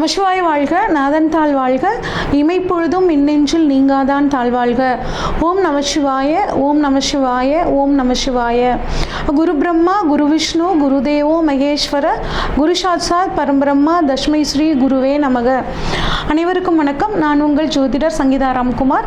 நமசிவாய வாழ்க, நாதன் தாழ் வாழ்க, இமைப்பொழுதும் இன்னெஞ்சில் நீங்காதான் தாழ்வாழ்க. ஓம் நமசிவாய, ஓம் நமசிவாய, ஓம் நமசிவாய. குரு பிரம்மா, குரு விஷ்ணு, குருதேவோ மகேஸ்வர, குரு சாட்சாத் பரம்பிரம்மா, தஸ்மை ஸ்ரீ குருவே நமக. அனைவருக்கும் வணக்கம். நான் உங்கள் ஜோதிடர் சங்கீதா ராம்குமார்.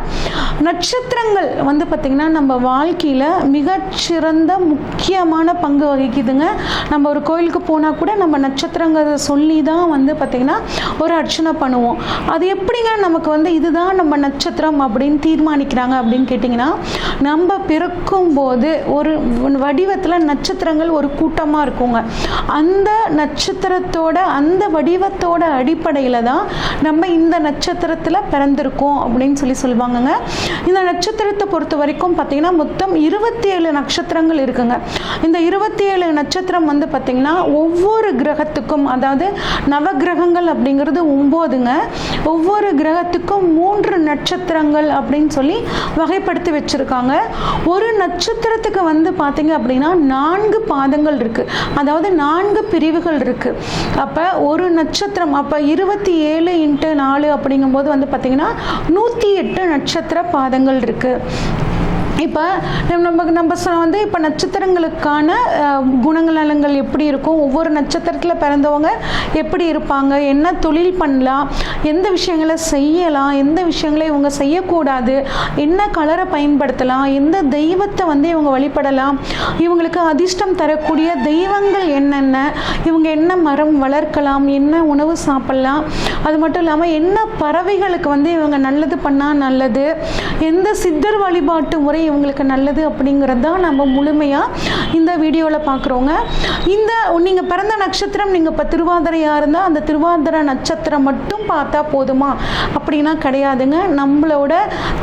நட்சத்திரங்கள் பார்த்திங்கன்னா நம்ம வாழ்க்கையில் மிகச்சிறந்த முக்கியமான பங்கு வகிக்குதுங்க. நம்ம ஒரு கோயிலுக்கு போனால் கூட நம்ம நட்சத்திரங்களை சொல்லி தான் பார்த்திங்கன்னா ஒரு அர்ச்சனை பண்ணுவோம். அது எப்படிங்க நமக்கு இதுதான் நம்ம நட்சத்திரம் அப்படின்னு தீர்மானிக்கிறாங்க அப்படின்னு கேட்டிங்கன்னா, நம்ம பிறக்கும் போது ஒரு வடிவத்தில் நட்சத்திரங்கள் ஒரு கூட்டமாக இருக்குங்க. அந்த நட்சத்திரத்தோட அந்த வடிவத்தோட அடிப்படையில் தான் நம்ம இந்த நட்சத்திரத்தில் பிறந்திருக்கோம் அப்படின்னு சொல்லுவாங்கங்க. இந்த நட்சத்திரத்தை பொறுத்த வரைக்கும் பார்த்திங்கன்னா மொத்தம் 27 நட்சத்திரங்கள் இருக்குங்க. இந்த 27 நட்சத்திரம் பார்த்திங்கன்னா ஒவ்வொரு கிரகத்துக்கும், அதாவது நவகிரகங்கள் அப்படிங்கிறது 9ங்க. ஒவ்வொரு கிரகத்துக்கும் 3 நட்சத்திரங்கள் அப்படின்னு சொல்லி வகைப்படுத்தி வச்சிருக்காங்க. ஒரு நட்சத்திரத்துக்கு பார்த்தீங்க அப்படின்னா 4 பாதங்கள் இருக்கு, அதாவது 4 பிரிவுகள் இருக்கு. அப்போ ஒரு நட்சத்திரம், அப்போ 27 × 4 அப்படிங்கும்போது பார்த்தீங்கன்னா 108 நட்சத்திர பாதங்கள் இருக்கு. இப்போ நம்ம இப்போ நட்சத்திரங்களுக்கான குணநலங்கள் எப்படி இருக்கும், ஒவ்வொரு நட்சத்திரத்தில் பிறந்தவங்க எப்படி இருப்பாங்க, என்ன தொழில் பண்ணலாம், எந்த விஷயங்களை செய்யலாம், எந்த விஷயங்களை இவங்க செய்யக்கூடாது, என்ன கலரை பயன்படுத்தலாம், எந்த தெய்வத்தை இவங்க வழிபடலாம், இவங்களுக்கு அதிர்ஷ்டம் தரக்கூடிய தெய்வங்கள் என்னென்ன, இவங்க என்ன மரம் வளர்க்கலாம், என்ன உணவு சாப்பிடலாம், அது மட்டும் இல்லாமல் என்ன பறவைகளுக்கு இவங்க நல்லது பண்ணால் நல்லது, எந்த சித்தர் வழிபாட்டு முறை இவங்களுக்கு நல்லது அப்படிங்கிறது தான் நம்ம முழுமையாக இந்த வீடியோவில் பார்க்குறோங்க. இந்த நீங்கள் பிறந்த நட்சத்திரம், நீங்கள் இப்போ திருவாதிரையாக இருந்தால் அந்த திருவாதிரை நட்சத்திரம் மட்டும் பார்த்தா போதுமா அப்படின்னா கிடையாதுங்க. நம்மளோட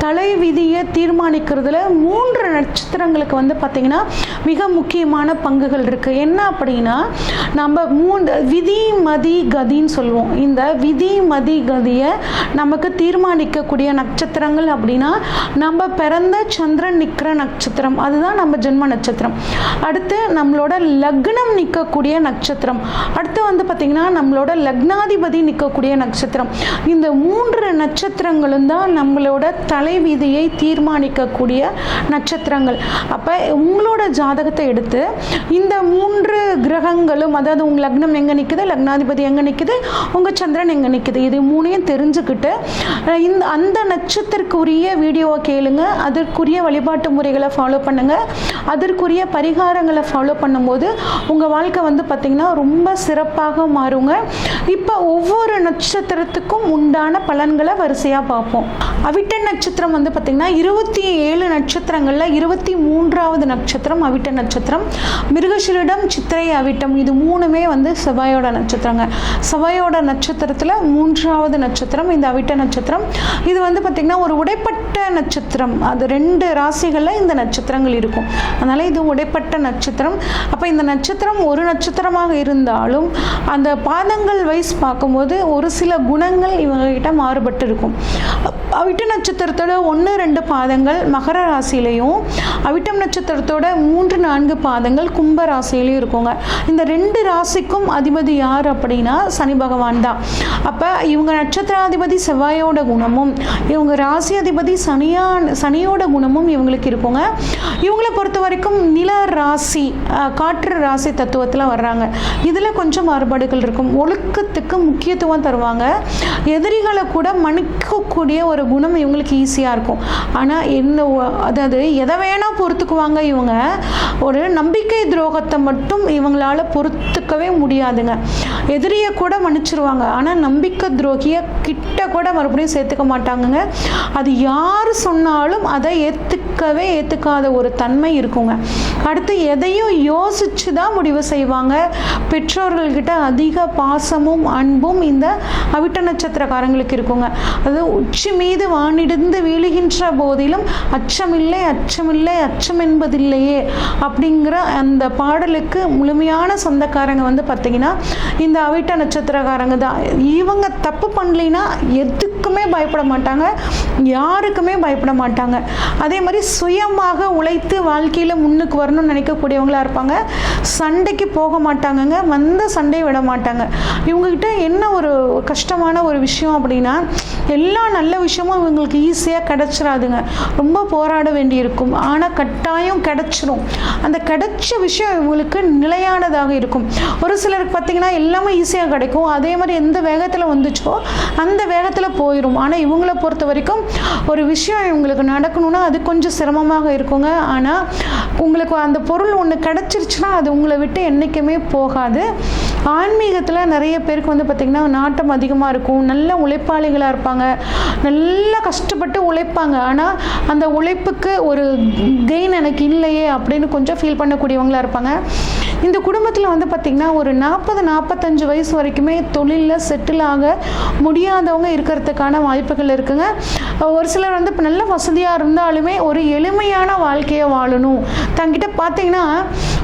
தலை விதியை தீர்மானிக்கிறதுல 3 நட்சத்திரங்களுக்கு பார்த்திங்கன்னா மிக முக்கியமான பங்குகள் இருக்குது. என்ன அப்படின்னா, நம்ம 3 விதி மதி கதின்னு சொல்லுவோம். இந்த விதி மதி கதியை நமக்கு தீர்மானிக்கக்கூடிய நட்சத்திரங்கள் அப்படின்னா, நம்ம பிறந்த சந்திரன் நிற்கிற நட்சத்திரம், அதுதான் நம்ம ஜென்ம நட்சத்திரம். அடுத்து நம்மளோட லக்னம் நிற்கக்கூடிய நட்சத்திரம், அடுத்து பார்த்திங்கன்னா நம்மளோட லக்னாதிபதி நிற்கக்கூடிய நட்சத்திரம். இந்த 3 நட்சத்திரங்களும் தான் நம்மளோட தலைவிதியை தீர்மானிக்கக்கூடிய நட்சத்திரங்கள். அப்போ உங்களோட ஜாதகத்தை எடுத்து இந்த 3 கிரகங்களும், அதாவது உங்கள் லக்னம் எங்கே நிற்குது, லக்னாதிபதி எங்கே நிற்குது, உங்கள் சந்திரன் எங்கே நிற்குது, இது 3ஐயும் தெரிஞ்சுக்கிட்டு அந்த நட்சத்திரக்குரிய வீடியோவை கேளுங்க, அதற்குரிய வழிபாட்டு முறைகளை ஃபாலோ பண்ணுங்கள், அதற்குரிய பரிகாரங்களை ஃபாலோ பண்ணும்போது உங்கள் வாழ்க்கை பார்த்திங்கன்னா ரொம்ப சிறப்பாக மாறுங்க. இப்போ ஒவ்வொரு நட்சத்திரத்துக்கும் உண்டான பலன்களை வரிசையாக பார்ப்போம். அவிட்ட நட்சத்திரம் பார்த்திங்கன்னா 27 நட்சத்திரங்களில் 23வது நட்சத்திரம் அவிட்ட நட்சத்திரம். மிருகசீரிடம், சித்திரை, அவிட்டம், இது 3மே செவ்வாயோட நட்சத்திரங்க. செவ்வாயோட நட்சத்திரத்தில் 3வது நட்சத்திரம் இந்த அவிட்ட நட்சத்திரம். இது பார்த்திங்கன்னா ஒரு உடைப்பட்ட நட்சத்திரம், அது 2 ராசிகளில் இந்த நட்சத்திரங்கள் இருக்கும், அதனால் இது உடைப்பட்ட நட்சத்திரம். அப்போ இந்த நட்சத்திரம் ஒரு நட்சத்திரமாக இருந்தாலும் அந்த பாதங்கள் வைஸ் பார்க்கும்போது ஒரு சில குணங்கள் இவங்ககிட்ட மாறுபட்டு இருக்கும். அவிட்ட நட்சத்திரத்தோட 1, 2 பாதங்கள் மகர ராசியிலையும், அவிட்டம் நட்சத்திரத்தோட 3, 4 பாதங்கள் கும்ப ராசியிலையும் இருக்குங்க. இந்த 2 ராசிக்கும் அதிபதி யார் அப்படின்னா சனி பகவான் தான். அப்போ இவங்க நட்சத்திராதிபதி செவ்வாயோட குணமும் இவங்க ராசி அதிபதி சனியோட குணமும் இவங்களுக்கு இருக்குங்க. இவங்களை பொறுத்த வரைக்கும் நில ராசி, காற்று ராசி தத்துவத்தில் வர்றாங்க. இதில் கொஞ்சம் மாறுபாடுகள் இருக்கும். ஒழுக்கத்துக்கு முக்கியத்துவம் தருவாங்க. எதிரிகளை கூட மன்னிக்கக்கூடிய ஒரு குணம் இவங்களுக்கு ஈஸியாக இருக்கும். ஆனால் அதாவது எதை வேணால் பொறுத்துக்குவாங்க. இவங்க ஒரு நம்பிக்கை துரோகத்தை மட்டும் இவங்களால பொறுத்துக்கவே முடியாதுங்க. எதிரியை கூட மன்னிச்சிருவாங்க, ஆனால் நம்பிக்கை துரோகியை கிட்ட கூட மறுபடியும் சேர்த்துக்க மாட்டாங்கங்க. அது யார் சொன்னாலும் அதை ஏற்றுக்காத ஒரு தன்மை இருக்குங்க. அடுத்து எதையும் யோசிச்சு தான் முடிவு செய்வாங்க. பெற்றோர்கள்கிட்ட அதிக பாசமும் அன்பும் இந்த அவிட்ட நட்சத்திரக்காரங்களுக்கு இருக்குங்க. அது உச்சி மீது வானிடிந்து வீழுகின்ற போதிலும் அச்சமில்லை அச்சமில்லை அச்சம் என்பதில்லையே அப்படிங்கிற அந்த பாடலுக்கு முழுமையான சொந்தக்காரங்க பார்த்திங்கன்னா இந்த அவிட்ட நட்சத்திரக்காரங்க தான். இவங்க தப்பு பண்ணலைன்னா எதுக்குமே பயப்பட மாட்டாங்க. யாருக்குமே பயப்பட மாட்டாங்க. அதே மாதிரி சுயமாக உழைத்து வாழ்க்கையில் முன்னுக்கு வரணும்னு நினைக்கக்கூடியவங்களாக இருப்பாங்க. சண்டைக்கு போக மாட்டாங்கங்க, வந்த சண்டையை விட மாட்டாங்க. இவங்ககிட்ட என்ன ஒரு கஷ்டமான ஒரு விஷயம் அப்படின்னா, எல்லா நல்ல விஷயமும் இவங்களுக்கு ஈஸியாக கிடச்சிடாதுங்க. ரொம்ப போராட வேண்டியிருக்கும். ஆனால் கட்டாயம் கிடச்சிரும். அந்த கிடைச்ச விஷயம் இவங்களுக்கு நிலையானதாக இருக்கும். ஒரு சிலருக்கு பார்த்திங்கன்னா எல்லாமே ஈஸியாக கிடைக்கும். அதே மாதிரி எந்த வேகத்தில் வந்துச்சோ அந்த வேகத்தில் போயிடும். ஆனால் இவங்கள பொறுத்த வரைக்கும் ஒரு விஷயம் இவங்களுக்கு நடக்கணும்னா அது கொஞ்சம் சிரமமாக இருக்குங்க. ஆனால் உங்களுக்கு அந்த பொருள் ஒன்று கிடச்சிருச்சுன்னா அது உங்களை விட்டு என்றைக்குமே போகாது. ஆன்மீகத்தில் நிறைய பேருக்கு வந்து பார்த்திங்கன்னா நாட்டம் அதிகமாக இருக்கும். நல்ல உழைப்பாளிகளாக இருப்பாங்க, நல்லா கஷ்டப்பட்டு உழைப்பாங்க. ஆனால் அந்த உழைப்புக்கு ஒரு கெயின் எனக்கு இல்லையே அப்படின்னு கொஞ்சம் ஃபீல் பண்ணக்கூடியவங்களாக இருப்பாங்க. இந்த குடும்பத்தில் வந்து பார்த்திங்கன்னா ஒரு 40-45 வயசு வரைக்குமே தொழிலில் செட்டில் ஆக முடியாதவங்க இருக்கிறதுக்கான வாய்ப்புகள் இருக்குங்க. ஒரு சிலர் வந்து இப்போ நல்ல வசதியாக இருந்தாலுமே ஒரு எளிமையான வாழ்க்கையை வாழணும். தங்கிட்ட பார்த்திங்கன்னா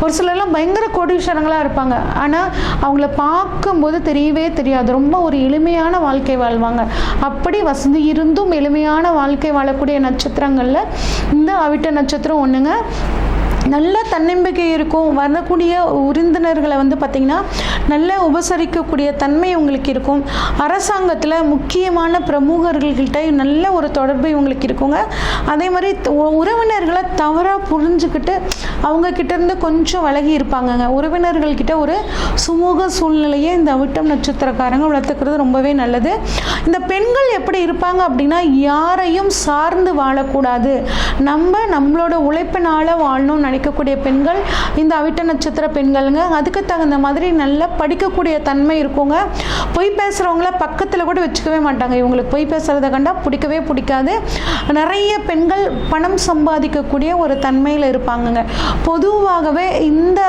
ஒரு சிலர்லாம் பயங்கர கோடீஸ்வரங்களாக இருப்பாங்க. ஆனால் அவங்கள பார்க்கும்போது தெரியவே தெரியாது, ரொம்ப ஒரு எளிமையான வாழ்க்கை வாழ்வாங்க. அப்படி வசதி இருந்தும் எளிமையான வாழ்க்கை வாழக்கூடிய நட்சத்திரங்களில் இந்த அவிட்ட நட்சத்திரம் ஒன்றுங்க. நல்ல தன்னம்பிக்கை இருக்கும். வரக்கூடிய விருந்தினர்களை வந்து பார்த்திங்கன்னா நல்ல உபசரிக்கக்கூடிய தன்மை உங்களுக்கு இருக்கும். அரசாங்கத்தில் முக்கியமான பிரமுகர்கள்கிட்ட நல்ல ஒரு தொடர்பு இவங்களுக்கு இருக்குங்க. அதே மாதிரி உறவினர்களை தவறாக புரிஞ்சுக்கிட்டு அவங்கக்கிட்ட இருந்து கொஞ்சம் விலகி இருப்பாங்கங்க. உறவினர்கள்கிட்ட ஒரு சுமூக சூழ்நிலையை இந்த அவிட்டம் நட்சத்திரக்காரங்க வளர்த்துக்கிறது ரொம்பவே நல்லது. இந்த பெண்கள் எப்படி இருப்பாங்க அப்படின்னா, யாரையும் சார்ந்து வாழக்கூடாது, நம்மளோட உழைப்பினால் வாழணும்னு நினைக்கக்கூடிய பெண்கள் இந்த அவிட்ட நட்சத்திர பெண்கள்ங்க. அதுக்கு தகுந்த மாதிரி நல்லா படிக்கக்கூடிய தன்மை இருக்குங்க. பொய் பேசுகிறவங்கள பக்கத்தில் கூட வச்சுக்கவே மாட்டாங்க. இவங்களுக்கு பொய் பேசுகிறத கண்டா பிடிக்கவே பிடிக்காது. நிறைய பெண்கள் பணம் சம்பாதிக்கக்கூடிய ஒரு தன்மையில் இருப்பாங்கங்க. பொதுவாகவே இந்த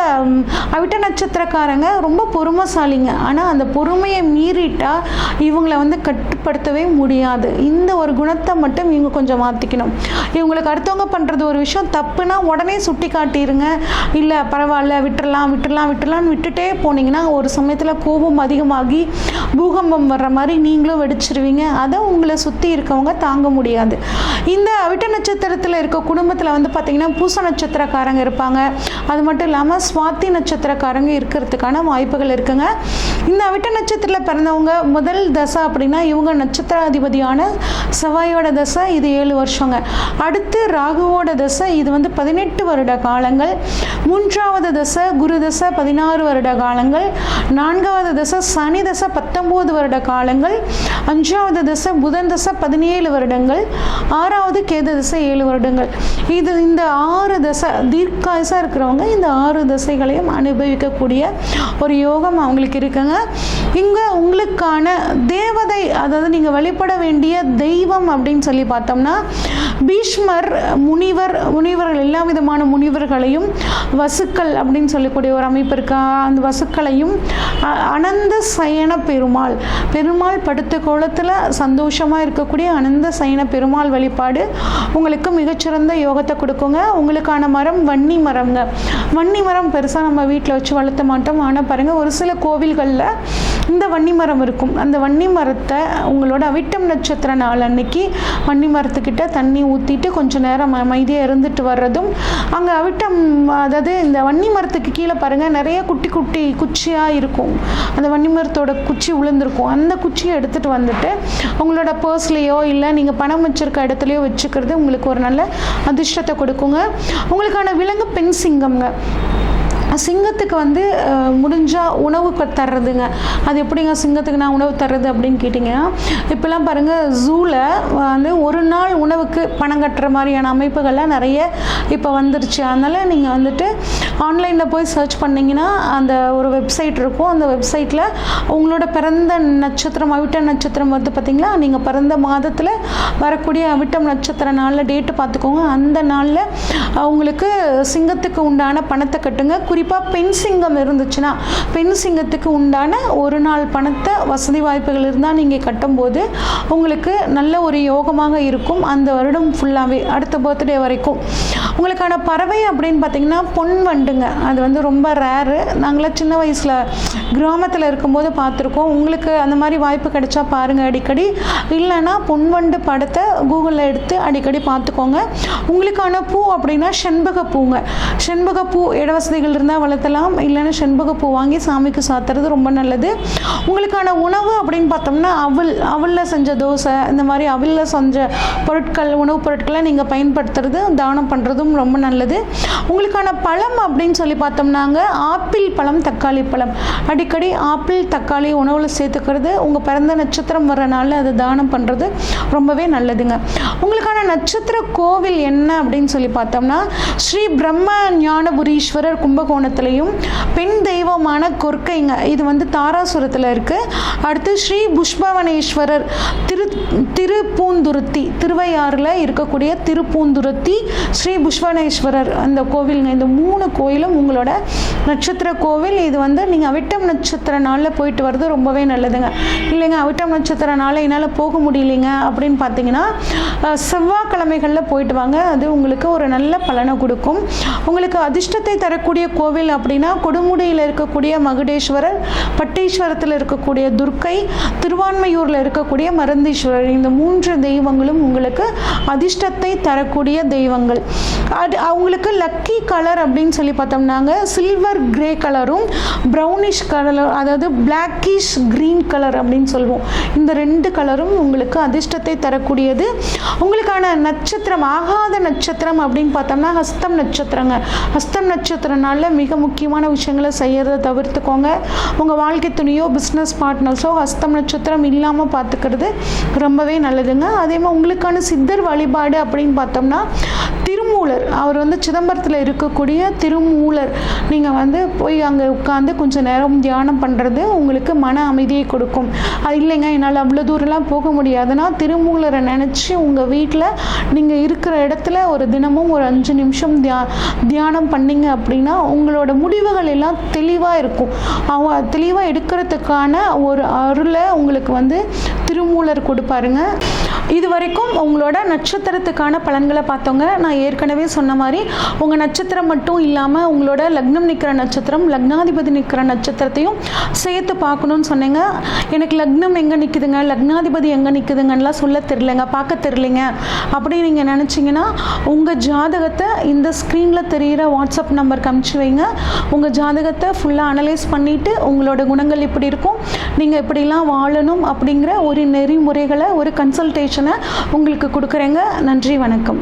அவிட்ட நட்சத்திரக்காரங்க ரொம்ப பொறுமைசாலிங்க. ஆனால் அந்த பொறுமையை மீறிட்டா இவங்களை வந்து கட்டுப்படுத்தவே முடியாது. இந்த ஒரு குணத்தை மட்டும் இவங்க கொஞ்சம் மாற்றிக்கணும். இவங்களுக்கு அடுத்தவங்க பண்ணுறது ஒரு விஷயம் தப்புனா உடனே சுட்டி காட்டிடுங்க. இல்லை பரவாயில்ல விட்டுறலாம்னு விட்டுட்டே போனீங்கன்னா ஒரு சமயத்தில் கோபம் அதிகமாகி பூகம்பம் வர்ற மாதிரி நீங்களும் வெடிச்சிருவீங்க. அதை உங்களை சுற்றி இருக்கவங்க தாங்க முடியாது. இந்த அவிட்ட நட்சத்திரத்தில் இருக்க குடும்பத்தில் வந்து பார்த்திங்கன்னா பூச நட்சத்திரக்காரங்க இருப்பாங்க. அது மட்டும் இல்லாமல் சுவாதி நட்சத்திரக்காரங்க இருக்கிறதுக்கான வாய்ப்புகள் இருக்குங்க. இந்த அவிட்ட நட்சத்திரத்தில் பிறந்தவங்க முதல் தசை அப்படின்னா இவங்க நட்சத்திராதிபதியான செவ்வாயோட தசை, இது 7 வருஷங்க. அடுத்து ராகுவோட தசை, இது வந்து 18 வருட காலங்கள். 3வது தசை குரு தசை 16 வருட காலங்கள். 4வது தசை சனி தசை 19 வருட காலங்கள். 5வது தசை புதன் தசை 17 வருடங்கள். 6வது கேது தசை 7 வருடங்கள். இந்த 6 தசை தீர்க்காயசாக இருக்கிறவங்க இந்த 6 தசைகளையும் அனுபவிக்கக்கூடிய ஒரு யோகம் அவங்களுக்கு இருக்குங்க. இங்கே உங்களுக்கான தேவதை, அதாவது நீங்கள் வழிபட வேண்டிய தெய்வம் அப்படின்னு சொல்லி பார்த்தோம்னா பீஷ்மர், முனிவர்கள் எல்லா விதமான முனிவர்களையும், வசுக்கள் அப்படின்னு சொல்லக்கூடிய ஒரு அமைப்பு இருக்கா, அந்த வசுக்களையும், அனந்த சயன பெருமாள் படுத்த கோலத்தில் சந்தோஷமாக இருக்கக்கூடிய அனந்த சயன பெருமாள் வழிபாடு உங்களுக்கு மிகச்சிறந்த யோகத்தை கொடுக்குங்க. உங்களுக்கான மரம் வன்னி மரம்ங்க. வன்னி மரம் பெருசாக நம்ம வீட்டில் வச்சு வளர்த்த மாட்டோம். ஆனால் பாருங்கள், ஒரு சில கோவில்களில் இந்த வன்னி மரம் இருக்கும். அந்த வன்னி மரத்தை உங்களோட அவிட்டம் நட்சத்திர நாள் அன்னைக்கு வன்னி மரத்துக்கிட்ட தண்ணி ஊற்றிட்டு கொஞ்சம் நேரம் அமைதியாக இருந்துட்டு வர்றதும், அங்கே அவிட்டம், அதாவது இந்த வன்னி மரத்துக்கு கீழே பாருங்கள் நிறைய குட்டி குட்டி குச்சியாக இருக்கும். அந்த வன்னி மரத்தோட குச்சி விழுந்திருக்கும். அந்த குச்சியை எடுத்துகிட்டு வந்துட்டு உங்களோட பர்ஸ்லேயோ இல்லை நீங்கள் பணம் வச்சுருக்க இடத்துலையோ வச்சுக்கிறது உங்களுக்கு ஒரு நல்ல அதிர்ஷ்டத்தை கொடுக்குங்க. உங்களுக்கான விலங்கு பெண் சிங்கம்ங்க. சிங்கத்துக்கு வந்து முடிஞ்சால் உணவு தர்றதுங்க. அது எப்படிங்க சிங்கத்துக்கு நான் உணவு தர்றது அப்படின்னு கேட்டிங்கன்னா, இப்போலாம் பாருங்கள் ஜூவில் வந்து ஒரு நாள் உணவுக்கு பணம் கட்டுற மாதிரியான அமைப்புகள்லாம் நிறைய இப்போ வந்துருச்சு. அதனால் நீங்கள் வந்துட்டு ஆன்லைனில் போய் சர்ச் பண்ணிங்கன்னா அந்த ஒரு வெப்சைட் இருக்கும். அந்த வெப்சைட்டில் உங்களோட பிறந்த நட்சத்திரம், அவிட்டம் நட்சத்திரம் வந்து பார்த்திங்களா, நீங்கள் பிறந்த மாதத்தில் வரக்கூடிய அவிட்டம் நட்சத்திர நாளில் டேட்டு பார்த்துக்கோங்க. அந்த நாளில் உங்களுக்கு சிங்கத்துக்கு உண்டான பணத்தை கட்டுங்க. குறிப்பாக பெண் சிங்கம் இருந்துச்சுன்னா பெண் சிங்கத்துக்கு உண்டான ஒரு நாள் பணத்தை வசதி வாய்ப்புகள் இருந்தால் நீங்கள் கட்டும்போது உங்களுக்கு நல்ல ஒரு யோகமாக இருக்கும். அந்த வருடம் ஃபுல்லாகவே அடுத்த பர்த்டே வரைக்கும் உங்களுக்கான பறவை அப்படின்னு பார்த்தீங்கன்னா பொன் வண்டுங்க. அது வந்து ரொம்ப ரேரு. நாங்களாம் சின்ன வயசில் கிராமத்தில் இருக்கும்போது பார்த்துருக்கோம். உங்களுக்கு அந்த மாதிரி வாய்ப்பு கிடைச்சா பாருங்கள் அடிக்கடி. இல்லைன்னா பொன் வண்டு படத்தை கூகுளில் எடுத்து அடிக்கடி பார்த்துக்கோங்க. உங்களுக்கான பூ அப்படின்னா செண்பகப்பூங்க. செண்பகப்பூ இட வசதிகள் இருந்தால் வளர்த்தலாம். இல்லைன்னா செண்பகப்பூ வாங்கி சாமிக்கு சாத்துறது ரொம்ப நல்லது. உங்களுக்கான உணவு அப்படின்னு பார்த்தோம்னா அவலில் செஞ்ச தோசை, இந்த மாதிரி அவலில் செஞ்ச பொருட்கள், உணவுப் பொருட்களை நீங்கள் பயன்படுத்துறது, தானம் பண்ணுறதும் ரொம்ப நல்லது. உங்களுக்கான பழம் அப்படின்னு சொல்லி பார்த்தோம்னாங்க ஆப்பிள் பழம், தக்காளி பழம். அடிக்கடி ஆப்பிள் தக்காளி உணவில் சேர்த்துக்கிறது, உங்கள் பிறந்த நட்சத்திரம் வர்றனால அது தானம் பண்ணுறது ரொம்பவே நல்லதுங்க. உங்களுக்கான நட்சத்திர கோவில் என்ன அப்படின்னு சொல்லி பார்த்தோம்னா ஸ்ரீ பிரம்ம ஞானபுரீஸ்வரர் கும்பகோணத்துலேயும், பெண் தெய்வமான கொர்க்கைங்க, இது வந்து தாராசுரத்தில் இருக்குது. அடுத்து ஸ்ரீ புஷ்பவனேஸ்வரர் திருப்பூந்துருத்தி, திருவையாறில் இருக்கக்கூடிய திருப்பூந்துருத்தி ஸ்ரீ புஷ்பவனேஸ்வரர் அந்த கோவிலுங்க. இந்த 3 கோயிலும் உங்களோட நட்சத்திர கோவில். இது வந்து நீங்கள் அவிட்டம் நட்சத்திர நாளில் போயிட்டு வர்றது ரொம்பவே நல்லதுங்க. இல்லைங்க அவிட்டம் நட்சத்திர நாளில் என்னால் போக முடியலைங்க அப்படின்னு பார்த்தீங்கன்னா செவ்வாய்க்கிழமைகளில் போயிட்டு வாங்க. அது உங்களுக்கு ஒரு நல்ல பலனை கொடுக்கும். உங்களுக்கு அதிர்ஷ்டத்தை தரக்கூடிய கோவில் அப்படின்னா கொடுமுடியில் இருக்கக்கூடிய மகுடேஸ்வரர், பட்டீஸ்வரத்தில் இருக்கக்கூடிய துர்க்கை, திருவான்மையூரில் இருக்கக்கூடிய மருந்தீஸ்வரர். இந்த 3 தெய்வங்களும் உங்களுக்கு அதிர்ஷ்டத்தை தரக்கூடிய தெய்வங்கள். அது அவங்களுக்கு லக்கி கலர் அப்படின்னு சொல்லி பார்த்தோம்னாங்க சில்வர் கிரே கலரும் ப்ரௌனிஷ் கலர், அதாவது பிளாக்கிஷ் கிரீன் கலர் அப்படின்னு சொல்லுவோம். இந்த 2 கலரும் உங்களுக்கு அதிர்ஷ்டத்தை தரக்கூடியது. உங்களுக்கான நட்சத்திரம், ஆகாத நட்சத்திரம் அப்படின்னு பார்த்தோம்னா ஹஸ்தம் நட்சத்திரங்க. ஹஸ்தம் நட்சத்திரனால மிக முக்கியமான விஷயங்களை செய்யறதை தவிர்த்துக்கோங்க. உங்கள் வாழ்க்கை துணையோ பிஸ்னஸ் பார்ட்னர்ஸோ ஹஸ்தம் நட்சத்திரம் இல்லாமல் பார்த்துக்கிறது ரொம்பவே நல்லதுங்க. அதே மாதிரி உங்களுக்கான சித்தர் வழிபாடு அப்படின்னு பார்த்தோம்னா திருமூலர், அவர் வந்து சிதம்பரத்தில் இருக்கக்கூடிய திருமூலர். நீங்கள் வந்து போய் அங்கே உட்காந்து கொஞ்சம் நேரம் தியானம் பண்ணுறது உங்களுக்கு மன அமைதியை கொடுக்கும். அது இல்லைங்க என்னால் அவ்வளோ தூரம்லாம் போக முடியாதுன்னா திருமூலரை நினச்சி உங்கள் வீட்டில் நீங்கள் இருக்கிற இடத்துல ஒரு தினமும் ஒரு 5 நிமிஷம் தியானம் பண்ணிங்க அப்படின்னா உங்களோட முடிவுகள் எல்லாம் தெளிவாக இருக்கும். அவங்க தெளிவாக எடுக்கிறதுக்கான ஒரு அருளை உங்களுக்கு வந்து திருமூலர் கொடுப்பாருங்க. இது வரைக்கும் உங்களோட நட்சத்திரத்துக்கான பலன்களை பார்த்தோங்க. நான் ஏற்கனவே சொன்ன மாதிரி உங்கள் நட்சத்திரம் மட்டும் இல்லாமல் உங்களோட லக்னம் நிற்கிற நட்சத்திரம், லக்னாதிபதி நிற்கிற நட்சத்திரத்தையும் சேர்த்து பார்க்கணுன்னு சொன்னீங்க. எனக்கு லக்னம் எங்கே நிற்குதுங்க, லக்னாதிபதி எங்கே நிற்குதுங்கலாம் சொல்ல தெரியலைங்க, பார்க்க தெரியலைங்க அப்படி நீங்கள் நினச்சிங்கன்னா உங்கள் ஜாதகத்தை இந்த ஸ்க்ரீனில் தெரிகிற வாட்ஸ்அப் நம்பருக்கு அனுப்பிச்சி வைங்க. உங்கள் ஜாதகத்தை ஃபுல்லாக அனலைஸ் பண்ணிவிட்டு உங்களோட குணங்கள் எப்படி இருக்கும், நீங்கள் எப்படிலாம் வாழணும் அப்படிங்கிற ஒரு நெறிமுறைகளை, ஒரு கன்சல்டேஷனை உங்களுக்கு கொடுக்குறேங்க. நன்றி, வணக்கம்.